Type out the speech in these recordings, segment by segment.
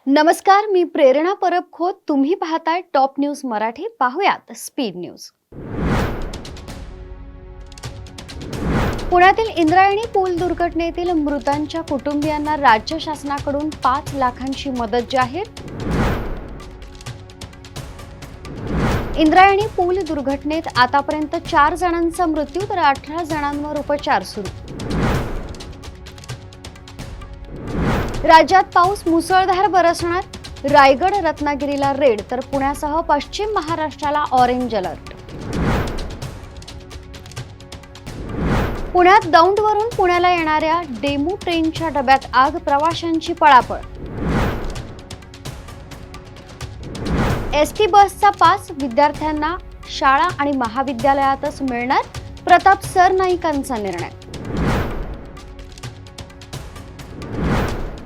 नमस्कार, मी प्रेरणा परब खोत. तुम्ही पाहताय टॉप न्यूज मराठी. पाहुयात स्पीड न्यूज. पुण्यातील इंद्रायणी पूल दुर्घटनेतील मृतांच्या कुटुंबियांना राज्य शासनाकडून 5 लाखांची मदत जाहीर. इंद्रायणी पूल दुर्घटनेत आतापर्यंत 4 जणांचा मृत्यू तर 18 जणांवर उपचार सुरू. राज्यात पाऊस मुसळधार बरसणार. रायगड रत्नागिरीला रेड तर पुण्यासह पश्चिम महाराष्ट्राला ऑरेंज अलर्ट. पुण्यात दौंडवरून पुण्याला येणाऱ्या डेमू ट्रेनच्या डब्यात आग, प्रवाशांची पळापळ. एसटी बसचा पास विद्यार्थ्यांना शाळा आणि महाविद्यालयातच मिळणार, प्रताप सरनाईकांचा निर्णय.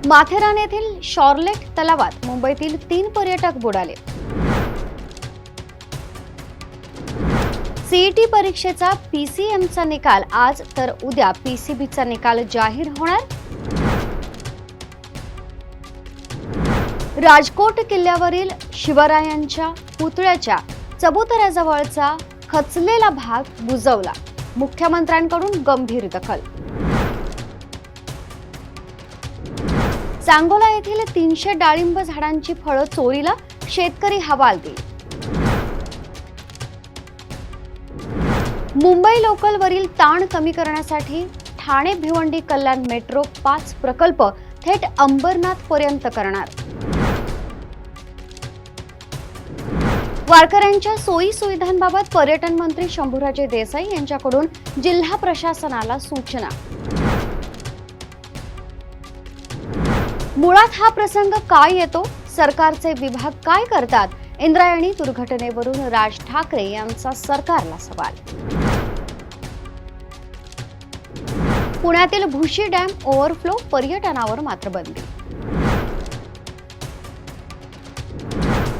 माथेरान येथील शॉर्लेट तलावात मुंबईतील 3 पर्यटक बुडाले. सीईटी परीक्षेचा पीसीएमचा निकाल आज तर उद्या पीसीबीचा निकाल जाहीर होणार. राजकोट किल्ल्यावरील शिवरायांच्या पुतळ्याच्या चबुतऱ्याजवळचा खचलेला भाग बुजवला. मुख्यमंत्र्यांकडून गंभीर दखल. सांगोला येथील 300 डाळिंब झाडांची फळं चोरीला, शेतकरी हवालदिल. मुंबई लोकलवरील ताण कमी करण्यासाठी ठाणे भिवंडी कल्याण मेट्रो 5 प्रकल्प थेट अंबरनाथ पर्यंत करणार. वारकऱ्यांच्या सोयी सुविधांबाबत पर्यटन मंत्री शंभूराजे देसाई यांच्याकडून जिल्हा प्रशासनाला सूचना. मुळात हा प्रसंग काय येतो? सरकारचे विभाग काय करतात? इंद्रायणी दुर्घटनेवरून राज ठाकरे यांचा सरकारला सवाल. पुण्यातील भुशी डॅम ओव्हरफ्लो, पर्यटनावर मात्र बंदी.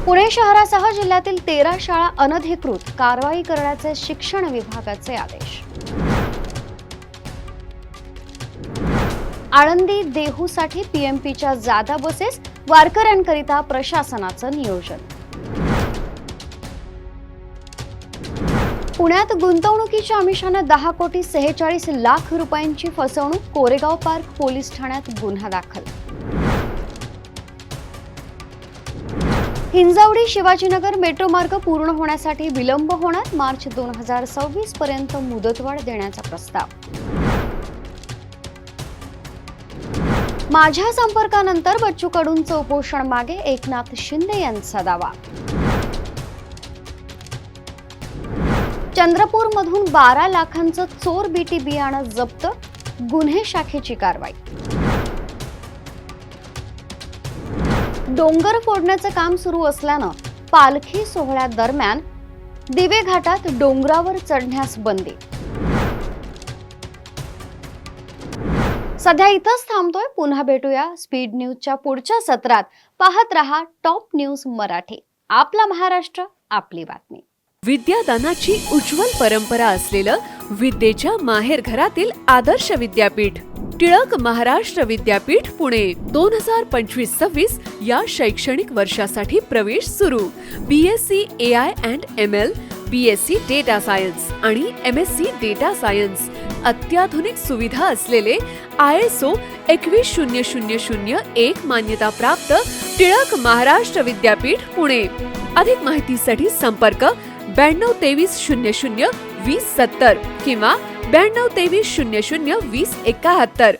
पुणे शहरासह जिल्ह्यातील 13 शाळा अनधिकृत, कारवाई करण्याचे शिक्षण विभागाचे आदेश. आळंदी देहूसाठी पीएमपीच्या जादा बसेस, वारकऱ्यांकरिता प्रशासनाचं नियोजन. पुण्यात गुंतवणुकीच्या आमिषानं 10 कोटी 46 लाख रुपयांची फसवणूक, कोरेगाव पार्क पोलीस ठाण्यात गुन्हा दाखल. हिंजवडी शिवाजीनगर मेट्रो मार्ग पूर्ण होण्यासाठी विलंब होणार. मार्च 2026 पर्यंत मुदतवाढ देण्याचा प्रस्ताव. माझ्या संपर्कानंतर बच्चू कडूंचं उपोषण मागे, एकनाथ शिंदे यांचा दावा. चंद्रपूरमधून 12 लाखांचं चोर बीटी बियाणं जप्त, गुन्हे शाखेची कारवाई. डोंगर फोडण्याचं काम सुरू असल्यानं पालखी सोहळ्यादरम्यान दिवे घाटात डोंगरावर चढण्यास बंदी. सध्या इथंच थांबतोय. पुन्हा भेटूया स्पीड न्यूजच्या पुढच्या सत्रात. पाहत रहा टॉप न्यूज मराठी. आपला महाराष्ट्र, आपली बातमी. विद्यादानाची उज्ज्वल परंपरा असलेलं विद्येच्या माहेरघरातील आदर्श विद्यापीठ टिळक महाराष्ट्र विद्यापीठ पुणे 2025-26 या शैक्षणिक वर्षासाठी प्रवेश सुरू. BSc AI and ML, BSc data science आणि MSc डेटा सायन्स. अत्याधुनिक सुविधा असलेले ISO 21001 मान्यता प्राप्त टिळक महाराष्ट्र विद्यापीठ पुणे. अधिक माहितीसाठी संपर्क 92 23 00 20 70 किंवा 92 23 00 20 71.